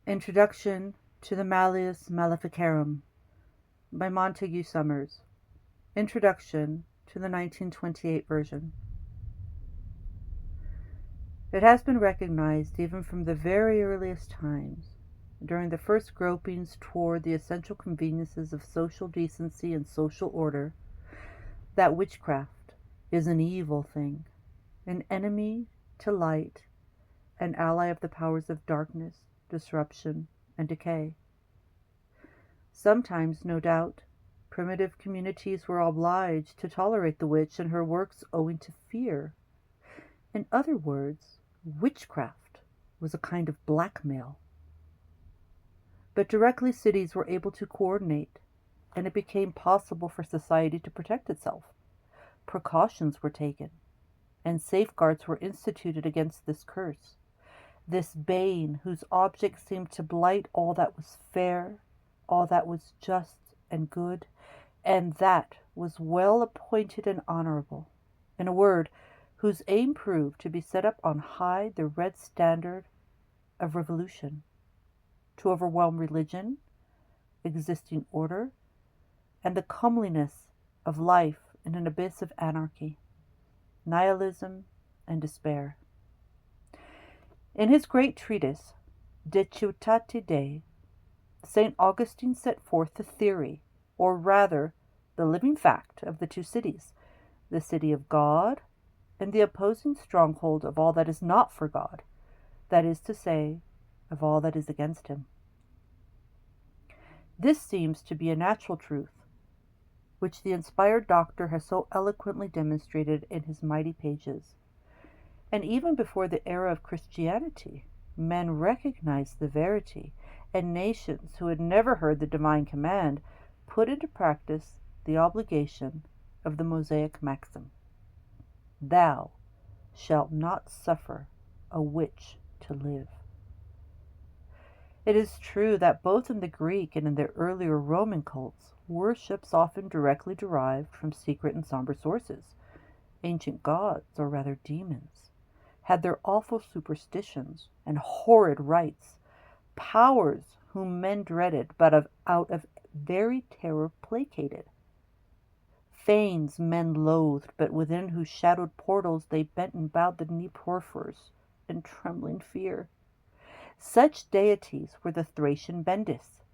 Introduction to the Malleus Malificarum by Montague Summers. Introduction to the 1928 version. It has been recognized even from the very earliest times, during the first gropings toward the essential conveniences of social decency and social order, that witchcraft is an evil thing, an enemy to light, an ally of the powers of darkness, disruption, and decay. Sometimes, no doubt, primitive communities were obliged to tolerate the witch and her works owing to fear. In other words, witchcraft was a kind of blackmail. But directly cities were able to coordinate, and it became possible for society to protect itself. Precautions were taken, and safeguards were instituted against this curse, this bane whose object seemed to blight all that was fair, all that was just and good, and that was well appointed and honorable. In a word, whose aim proved to be set up on high the red standard of revolution, to overwhelm religion, existing order, and the comeliness of life in an abyss of anarchy, nihilism, and despair. In his great treatise, De Ciutate Dei, St. Augustine set forth the theory, or rather the living fact, of the two cities, the city of God and the opposing stronghold of all that is not for God, that is to say, of all that is against him. This seems to be a natural truth, which the inspired doctor has so eloquently demonstrated in his mighty pages. And even before the era of Christianity, men recognized the verity, and nations who had never heard the divine command put into practice the obligation of the Mosaic maxim: "Thou shalt not suffer a witch to live." It is true that both in the Greek and in the earlier Roman cults, worships often directly derived from secret and somber sources. Ancient gods, or rather demons, had their awful superstitions and horrid rites, powers whom men dreaded, but out of very terror placated. Fanes men loathed, but within whose shadowed portals they bent and bowed the knee perforce in trembling fear. Such deities were the Thracian Bendis,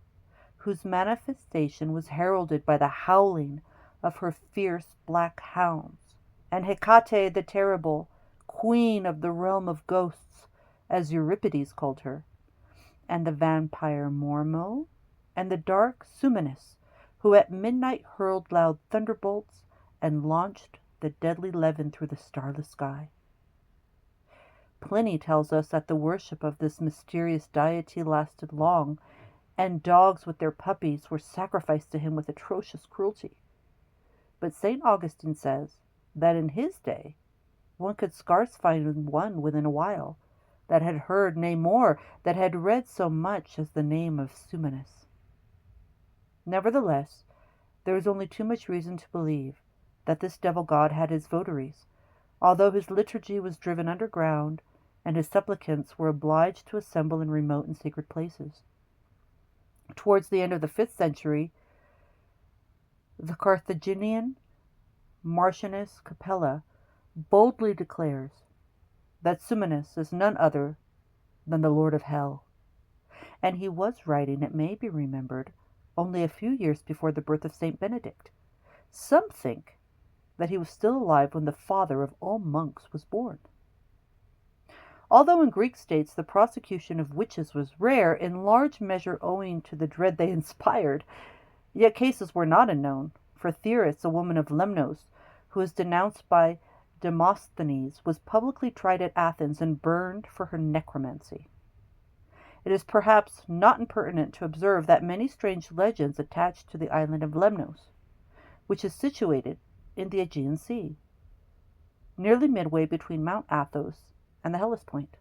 whose manifestation was heralded by the howling of her fierce black hounds, and Hecate the Terrible, queen of the realm of ghosts, as Euripides called her, and the vampire Mormo, and the dark Sumanus, who at midnight hurled loud thunderbolts and launched the deadly levin through the starless sky. Pliny tells us that the worship of this mysterious deity lasted long, and dogs with their puppies were sacrificed to him with atrocious cruelty. But St. Augustine says that in his day one could scarce find one within a while that had heard, nay more, that had read so much as the name of Sumanus. Nevertheless, there is only too much reason to believe that this devil god had his votaries, although his liturgy was driven underground and his supplicants were obliged to assemble in remote and sacred places. Towards the end of the 5th century, the Carthaginian Marcianus Capella boldly declares that Sumanus is none other than the Lord of Hell. And he was writing, it may be remembered, only a few years before the birth of St. Benedict. Some think that he was still alive when the father of all monks was born. Although in Greek states the prosecution of witches was rare, in large measure owing to the dread they inspired, yet cases were not unknown, for Theris, a woman of Lemnos, who was denounced by Demosthenes, was publicly tried at Athens and burned for her necromancy. It is perhaps not impertinent to observe that many strange legends attach to the island of Lemnos, which is situated in the Aegean Sea, nearly midway between Mount Athos and the Hellespont.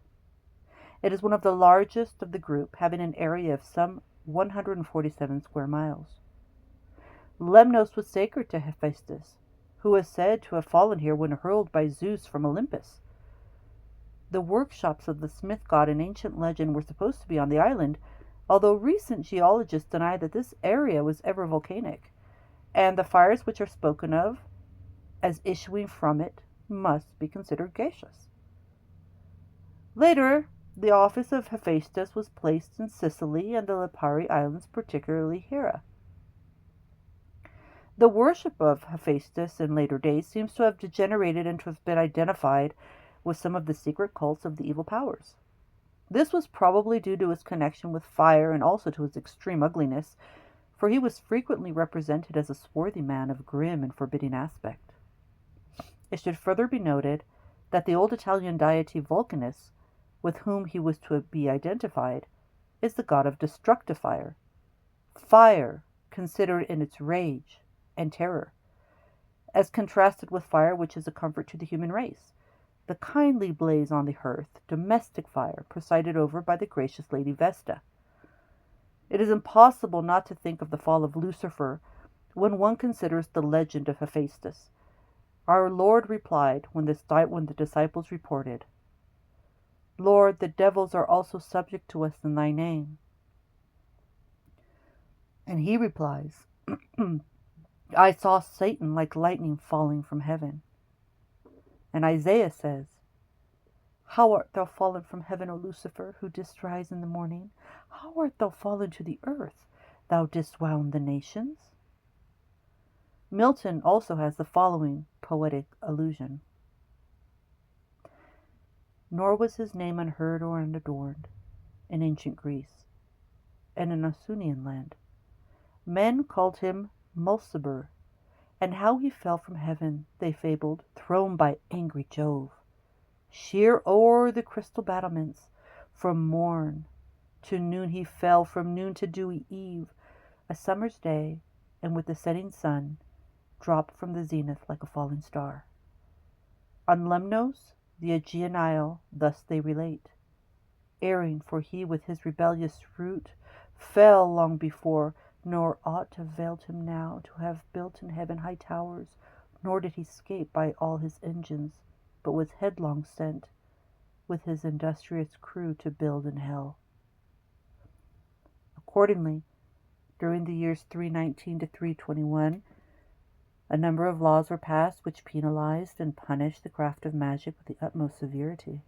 It is one of the largest of the group, having an area of some 147 square miles. Lemnos was sacred to Hephaestus, who was said to have fallen here when hurled by Zeus from Olympus. The workshops of the smith god in ancient legend were supposed to be on the island, although recent geologists deny that this area was ever volcanic, and the fires which are spoken of as issuing from it must be considered gaseous. Later, the office of Hephaestus was placed in Sicily and the Lipari Islands, particularly Hera. The worship of Hephaestus in later days seems to have degenerated and to have been identified with some of the secret cults of the evil powers. This was probably due to his connection with fire and also to his extreme ugliness, for he was frequently represented as a swarthy man of grim and forbidding aspect. It should further be noted that the old Italian deity Vulcanus, with whom he was to be identified, is the god of destructive fire. Fire considered in its rage and terror, as contrasted with fire which is a comfort to the human race, the kindly blaze on the hearth, domestic fire, presided over by the gracious Lady Vesta. It is impossible not to think of the fall of Lucifer when one considers the legend of Hephaestus. Our Lord replied when the disciples reported, "Lord, the devils are also subject to us in thy name." And he replies, "I saw Satan like lightning falling from heaven." And Isaiah says, "How art thou fallen from heaven, O Lucifer, who didst rise in the morning? How art thou fallen to the earth, thou didst wound the nations?" Milton also has the following poetic allusion: "Nor was his name unheard or unadorned in ancient Greece, and in Ausonian land. Men called him Mulciber, and how he fell from heaven, they fabled, thrown by angry Jove. Sheer o'er the crystal battlements, from morn to noon he fell, from noon to dewy eve, a summer's day, and with the setting sun, dropped from the zenith like a falling star. On Lemnos, the Aegean isle, thus they relate, erring, for he with his rebellious root fell long before, nor aught availed him now to have built in heaven high towers, nor did he scape by all his engines, but was headlong sent with his industrious crew to build in hell." Accordingly, during the years 319 to 321, a number of laws were passed which penalized and punished the craft of magic with the utmost severity.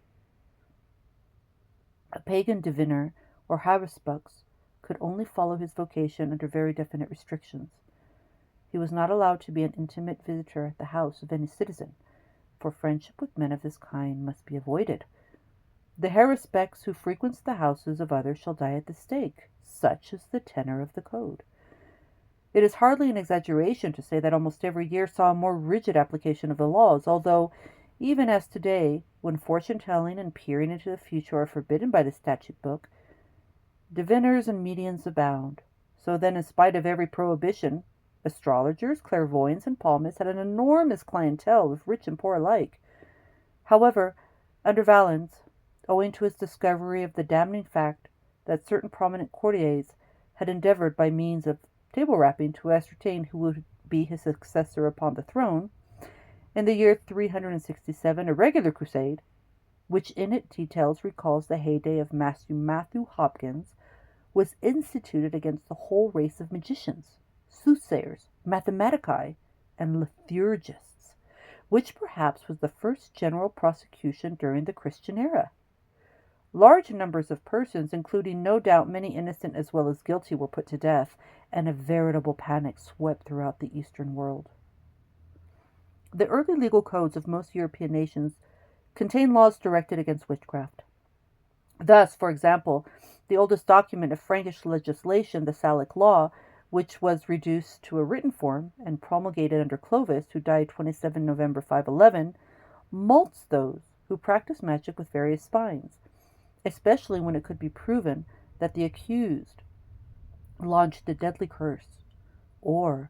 A pagan diviner or haruspux could only follow his vocation under very definite restrictions. He was not allowed to be an intimate visitor at the house of any citizen, for friendship with men of this kind must be avoided. The haruspux who frequents the houses of others shall die at the stake. Such is the tenor of the code. It is hardly an exaggeration to say that almost every year saw a more rigid application of the laws, although, even as today, when fortune-telling and peering into the future are forbidden by the statute book, diviners and mediums abound. So then, in spite of every prohibition, astrologers, clairvoyants, and palmists had an enormous clientele of rich and poor alike. However, under Valens, owing to his discovery of the damning fact that certain prominent courtiers had endeavored by means of table rapping to ascertain who would be his successor upon the throne, in the year 367 a regular crusade, which in its details recalls the heyday of Matthew Hopkins, was instituted against the whole race of magicians, soothsayers, mathematici, and liturgists, which perhaps was the first general prosecution during the Christian era. Large numbers of persons, including no doubt many innocent as well as guilty, were put to death, and a veritable panic swept throughout the Eastern world. The early legal codes of most European nations contain laws directed against witchcraft. Thus, for example, the oldest document of Frankish legislation, the Salic Law, which was reduced to a written form and promulgated under Clovis, who died 27 November 511, mulcts those who practice magic with various fines, especially when it could be proven that the accused launched a deadly curse or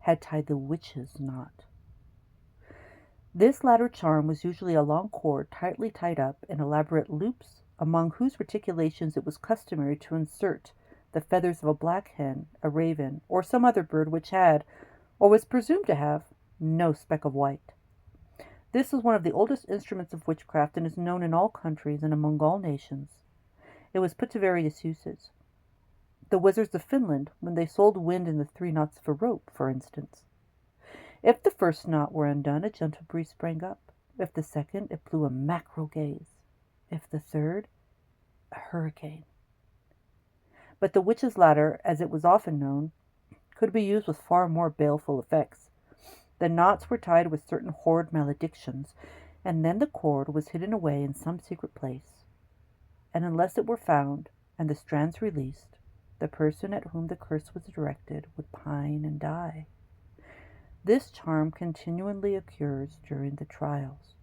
had tied the witch's knot. This latter charm was usually a long cord tightly tied up in elaborate loops, among whose reticulations it was customary to insert the feathers of a black hen, a raven, or some other bird which had, or was presumed to have, no speck of white. This is one of the oldest instruments of witchcraft and is known in all countries and among all nations. It was put to various uses. The wizards of Finland, when they sold wind in the 3 knots of a rope, for instance. If the first knot were undone, a gentle breeze sprang up. If the second, it blew a mackerel gaze. If the third, a hurricane. But the witch's ladder, as it was often known, could be used with far more baleful effects. The knots were tied with certain horrid maledictions, and then the cord was hidden away in some secret place. And unless it were found, and the strands released, the person at whom the curse was directed would pine and die. This charm continually occurs during the trials.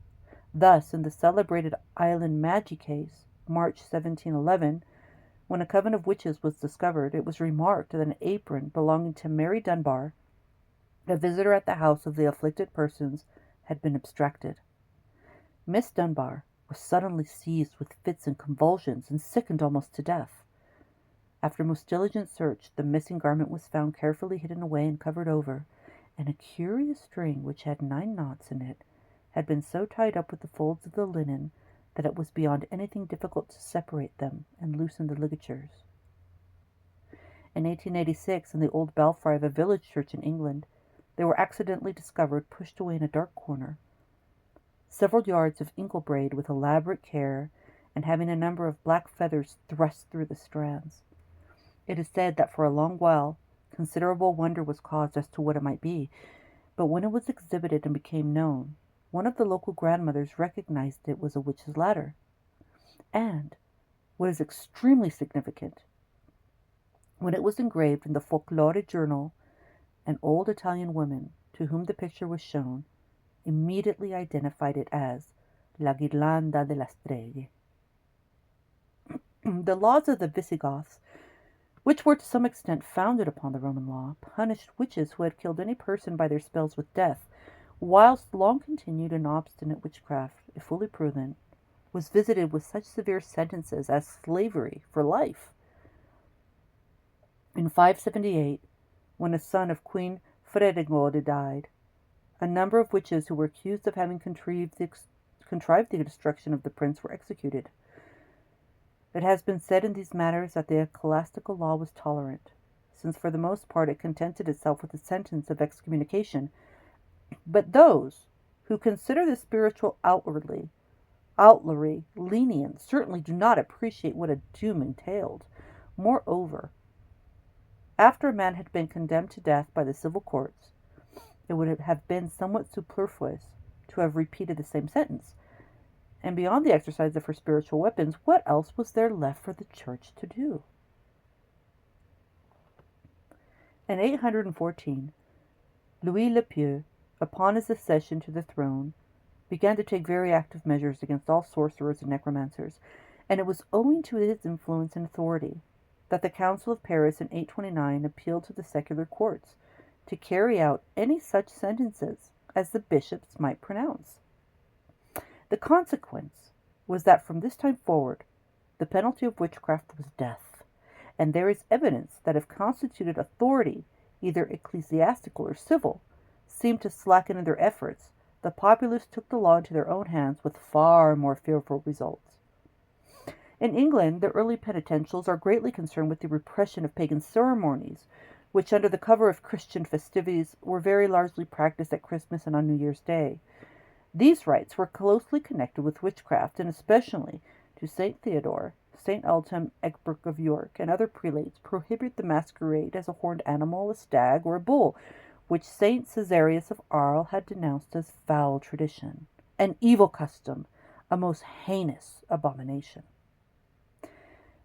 Thus, in the celebrated Island Magi case, March 1711, when a coven of witches was discovered, it was remarked that an apron belonging to Mary Dunbar, a visitor at the house of the afflicted persons, had been abstracted. Miss Dunbar was suddenly seized with fits and convulsions and sickened almost to death. After most diligent search, the missing garment was found carefully hidden away and covered over, and a curious string, which had 9 knots in it, had been so tied up with the folds of the linen that it was beyond anything difficult to separate them and loosen the ligatures. In 1886, in the old belfry of a village church in England, they were accidentally discovered pushed away in a dark corner, several yards of ingle braid with elaborate care, and having a number of black feathers thrust through the strands. It is said that for a long while considerable wonder was caused as to what it might be, but when it was exhibited and became known, one of the local grandmothers recognized it was a witch's ladder. And, what is extremely significant, when it was engraved in the Folklore Journal, an old Italian woman, to whom the picture was shown, immediately identified it as La Ghirlanda della Streghe. The laws of the Visigoths, which were to some extent founded upon the Roman law, punished witches who had killed any person by their spells with death, whilst long-continued and obstinate witchcraft, if fully proven, was visited with such severe sentences as slavery for life. In 578, when a son of Queen Fredegode died, a number of witches who were accused of having contrived the destruction of the prince were executed. It has been said in these matters that the ecclesiastical law was tolerant, since for the most part it contented itself with a sentence of excommunication. But those who consider the spiritual outlawry lenient certainly do not appreciate what a doom entailed. Moreover, after a man had been condemned to death by the civil courts, it would have been somewhat superfluous to have repeated the same sentence. And beyond the exercise of her spiritual weapons, what else was there left for the Church to do? In 814, Louis le Pieux, upon his accession to the throne, began to take very active measures against all sorcerers and necromancers, and it was owing to his influence and authority that the Council of Paris in 829 appealed to the secular courts to carry out any such sentences as the bishops might pronounce. The consequence was that from this time forward, the penalty of witchcraft was death, and there is evidence that if constituted authority, either ecclesiastical or civil, seemed to slacken in their efforts, the populace took the law into their own hands with far more fearful results. In England, the early penitentials are greatly concerned with the repression of pagan ceremonies, which under the cover of Christian festivities were very largely practiced at Christmas and on New Year's Day. These rites were closely connected with witchcraft, and especially to St. Theodore, St. Ultim Egbert of York, and other prelates prohibit the masquerade as a horned animal, a stag, or a bull, which St. Caesarius of Arles had denounced as foul tradition, an evil custom, a most heinous abomination.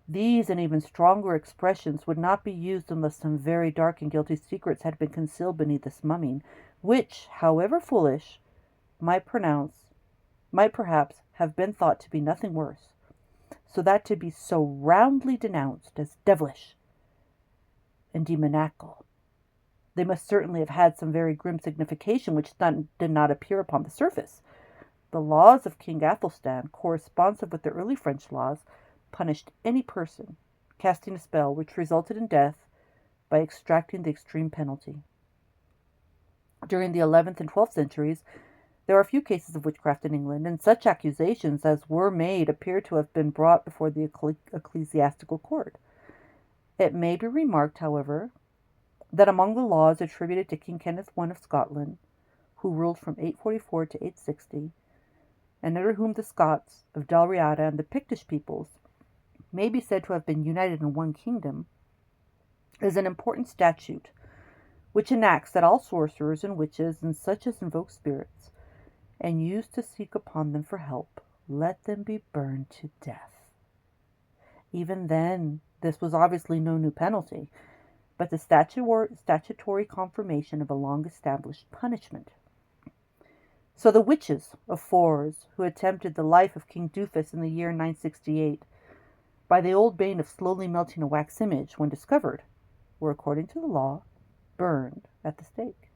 These and even stronger expressions would not be used unless some very dark and guilty secrets had been concealed beneath this mumming, which, however foolish, might perhaps have been thought to be nothing worse, so that to be so roundly denounced as devilish and demoniacal, they must certainly have had some very grim signification which did not appear upon the surface. The laws of King Athelstan, corresponsive with the early French laws, punished any person casting a spell which resulted in death by extracting the extreme penalty. During the 11th and 12th centuries, there are few cases of witchcraft in England, and such accusations as were made appear to have been brought before the ecclesiastical court. It may be remarked, however, that among the laws attributed to King Kenneth I of Scotland, who ruled from 844 to 860, and under whom the Scots of Dalriada and the Pictish peoples may be said to have been united in one kingdom, is an important statute which enacts that all sorcerers and witches and such as invoke spirits and use to seek upon them for help, let them be burned to death. Even then, this was obviously no new penalty, but the statutory confirmation of a long-established punishment. So the witches of Forres, who attempted the life of King Dufus in the year 968, by the old bane of slowly melting a wax image when discovered, were, according to the law, burned at the stake.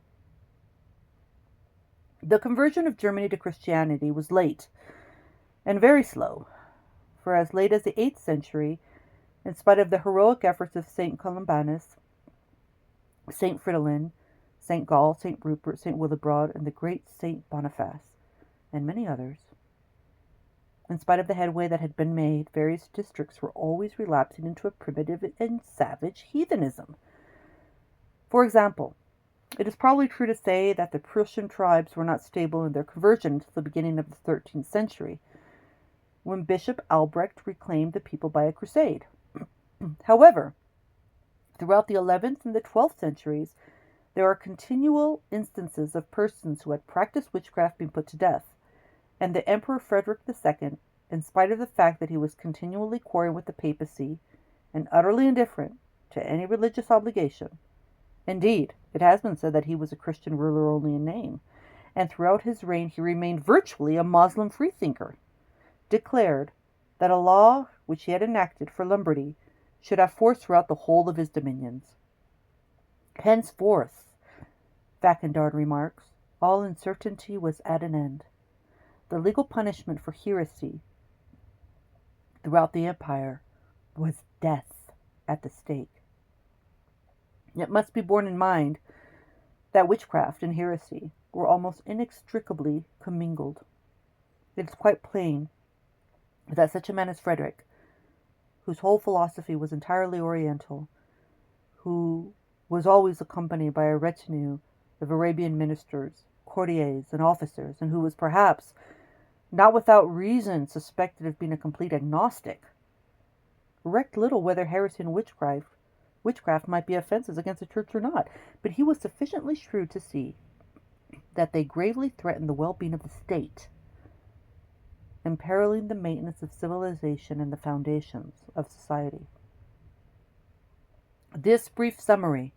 The conversion of Germany to Christianity was late and very slow, for as late as the 8th century, in spite of the heroic efforts of St. Columbanus, St. Fridolin, St. Gall, St. Rupert, St. Willibrord, and the great St. Boniface, and many others, in spite of the headway that had been made, various districts were always relapsing into a primitive and savage heathenism. For example, it is probably true to say that the Prussian tribes were not stable in their conversion until the beginning of the 13th century, when Bishop Albrecht reclaimed the people by a crusade. However, throughout the 11th and the 12th centuries, there are continual instances of persons who had practiced witchcraft being put to death, and the Emperor Frederick II, in spite of the fact that he was continually quarreling with the papacy and utterly indifferent to any religious obligation. Indeed, it has been said that he was a Christian ruler only in name, and throughout his reign he remained virtually a Moslem freethinker, declared that a law which he had enacted for Lombardy should have force throughout the whole of his dominions. Henceforth, Fackendard remarks, all uncertainty was at an end. The legal punishment for heresy throughout the empire was death at the stake. It must be borne in mind that witchcraft and heresy were almost inextricably commingled. It is quite plain that such a man as Frederick, whose whole philosophy was entirely oriental, who was always accompanied by a retinue of Arabian ministers, courtiers, and officers, and who was perhaps, not without reason, suspected of being a complete agnostic, recked little whether heresy and witchcraft might be offenses against the church or not, but he was sufficiently shrewd to see that they gravely threatened the well-being of the state, imperiling the maintenance of civilization and the foundations of society. This brief summary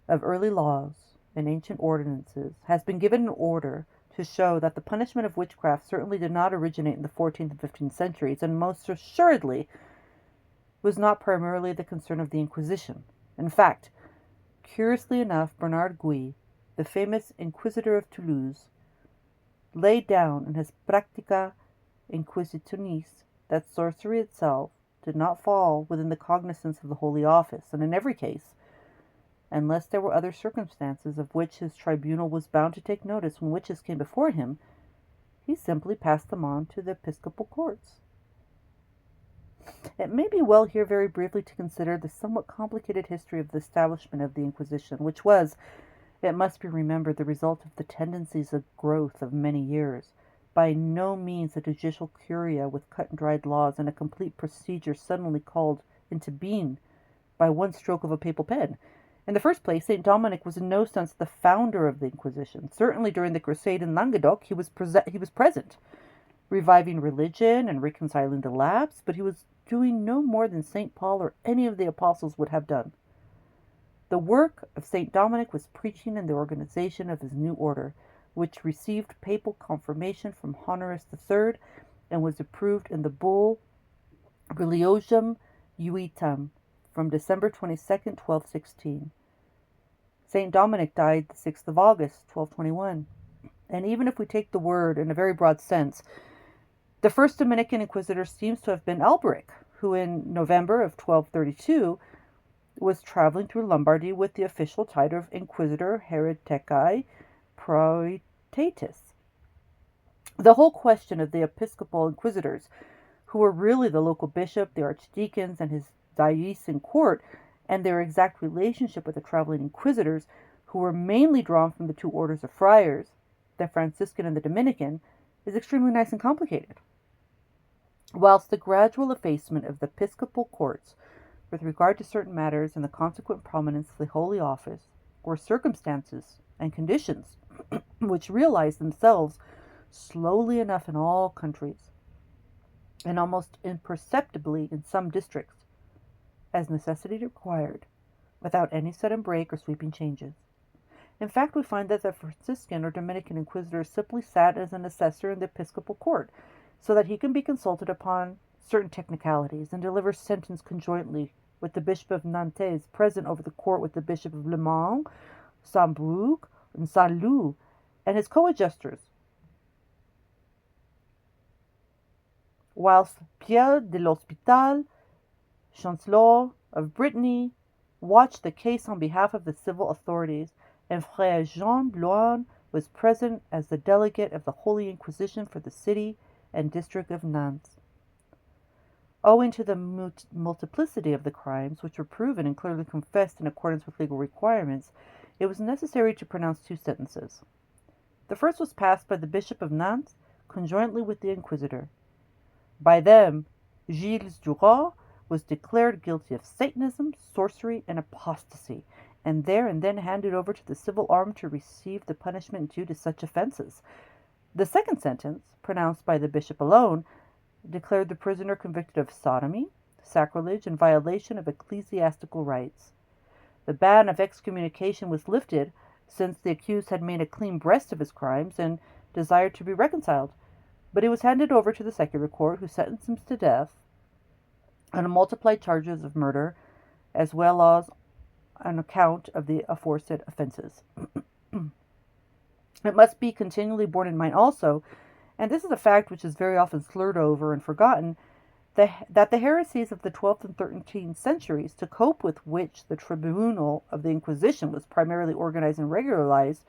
of early laws and ancient ordinances has been given in order to show that the punishment of witchcraft certainly did not originate in the 14th and 15th centuries, and most assuredly was not primarily the concern of the Inquisition. In fact, curiously enough, Bernard Guy, the famous Inquisitor of Toulouse, laid down in his Practica Inquisitionis that sorcery itself did not fall within the cognizance of the Holy Office, and in every case, unless there were other circumstances of which his tribunal was bound to take notice when witches came before him, he simply passed them on to the episcopal courts. It may be well here very briefly to consider the somewhat complicated history of the establishment of the Inquisition, which was, it must be remembered, the result of the tendencies of growth of many years. By no means a judicial curia with cut-and-dried laws and a complete procedure suddenly called into being by one stroke of a papal pen. In the first place, St. Dominic was in no sense the founder of the Inquisition. Certainly during the Crusade in Languedoc, he was present, reviving religion and reconciling the lapse, but he was doing no more than St. Paul or any of the apostles would have done. The work of St. Dominic was preaching and the organization of his new order, which received papal confirmation from Honorius III and was approved in the bull Religiosum Iuitam from December 22nd, 1216. St. Dominic died the 6th of August, 1221. And even if we take the word in a very broad sense, the first Dominican inquisitor seems to have been Alberic, who in November of 1232 was traveling through Lombardy with the official title of Inquisitor Hereticae Proitatis. The whole question of the episcopal inquisitors, who were really the local bishop, the archdeacons, and his diocesan court and their exact relationship with the traveling inquisitors, who were mainly drawn from the two orders of friars, the Franciscan and the Dominican, is extremely nice and complicated. Whilst the gradual effacement of the episcopal courts with regard to certain matters and the consequent prominence of the Holy Office were circumstances and conditions which realized themselves slowly enough in all countries, and almost imperceptibly in some districts, as necessity required, without any sudden break or sweeping changes. In fact, we find that the Franciscan or Dominican inquisitor simply sat as an assessor in the episcopal court, so that he can be consulted upon certain technicalities and deliver sentence conjointly with the Bishop of Nantes, present over the court with the Bishop of Le Mans, Saint-Brieuc, and Saint-Lô, and his coadjustors, whilst Pierre de l'Hospital, Chancellor of Brittany, watched the case on behalf of the civil authorities, and Frère Jean Bloin was present as the delegate of the Holy Inquisition for the city and district of Nantes. Owing to the multiplicity of the crimes, which were proven and clearly confessed in accordance with legal requirements, it was necessary to pronounce two sentences. The first was passed by the Bishop of Nantes, conjointly with the Inquisitor. By them, Gilles Duras was declared guilty of Satanism, sorcery, and apostasy, and there and then handed over to the civil arm to receive the punishment due to such offenses. The second sentence, pronounced by the bishop alone, declared the prisoner convicted of sodomy, sacrilege, and violation of ecclesiastical rights. The ban of excommunication was lifted, since the accused had made a clean breast of his crimes and desired to be reconciled, but he was handed over to the secular court, who sentenced him to death on multiplied charges of murder, as well as on account of the aforesaid offenses. It must be continually borne in mind also, and this is a fact which is very often slurred over and forgotten, that the heresies of the 12th and 13th centuries, to cope with which the tribunal of the Inquisition was primarily organized and regularized,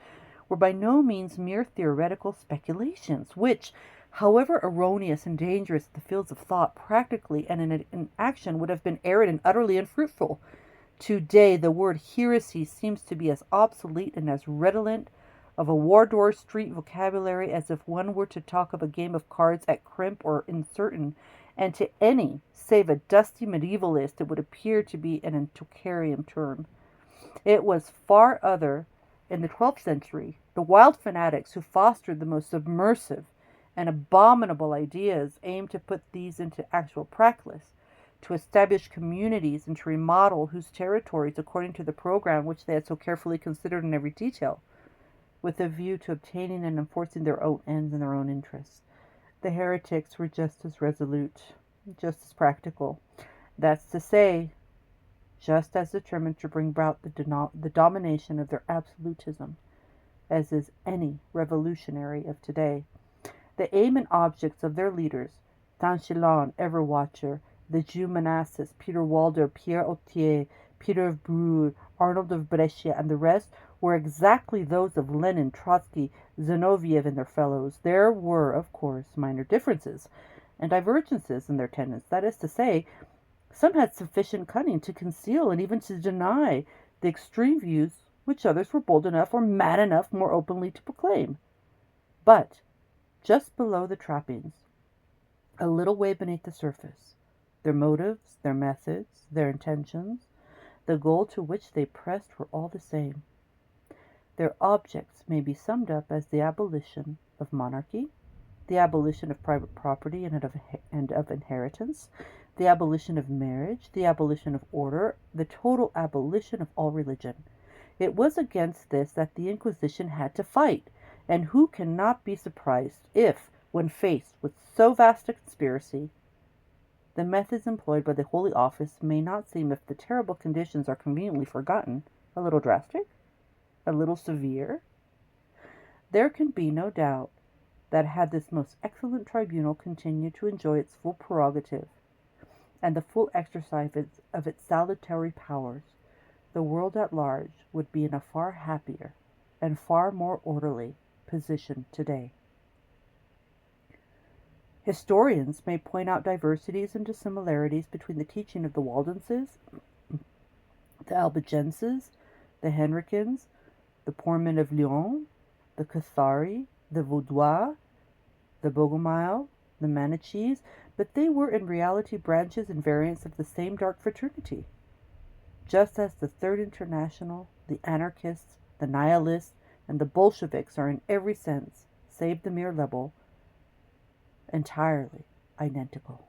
were by no means mere theoretical speculations, which, however erroneous and dangerous in the fields of thought, practically and in action would have been arid and utterly unfruitful. Today, the word heresy seems to be as obsolete and as redolent of a Wardour Street vocabulary as if one were to talk of a game of cards at crimp or uncertain, and to any save a dusty medievalist it would appear to be an antiquarian term. It was far other in the 12th century. The wild fanatics who fostered the most submersive and abominable ideas aimed to put these into actual practice, to establish communities and to remodel whose territories according to the program which they had so carefully considered in every detail, with a view to obtaining and enforcing their own ends and their own interests. The heretics were just as resolute, just as practical. That's to say, just as determined to bring about the domination of their absolutism as is any revolutionary of today. The aim and objects of their leaders, Tanchilon, Ever-Watcher, the Jew Manasses, Peter Waldo, Pierre Autier, Peter of Bruges, Arnold of Brescia, and the rest, were exactly those of Lenin, Trotsky, Zinoviev, and their fellows. There were, of course, minor differences and divergences in their tenets. That is to say, some had sufficient cunning to conceal and even to deny the extreme views which others were bold enough or mad enough more openly to proclaim. But just below the trappings, a little way beneath the surface, their motives, their methods, their intentions, the goal to which they pressed were all the same. Their objects may be summed up as the abolition of monarchy, the abolition of private property and of inheritance, the abolition of marriage, the abolition of order, the total abolition of all religion. It was against this that the Inquisition had to fight, and who cannot be surprised if, when faced with so vast a conspiracy, the methods employed by the Holy Office may not seem, if the terrible conditions are conveniently forgotten, a little drastic, a little severe? There can be no doubt that had this most excellent tribunal continued to enjoy its full prerogative and the full exercise of its salutary powers, the world at large would be in a far happier and far more orderly position today. Historians may point out diversities and dissimilarities between the teaching of the Waldenses, the Albigenses, the Henricans, the poor men of Lyon, the Cathari, the Vaudois, the Bogomile, the Manichees, but they were in reality branches and variants of the same dark fraternity. Just as the Third International, the anarchists, the nihilists, and the Bolsheviks are in every sense, save the mere level, entirely identical.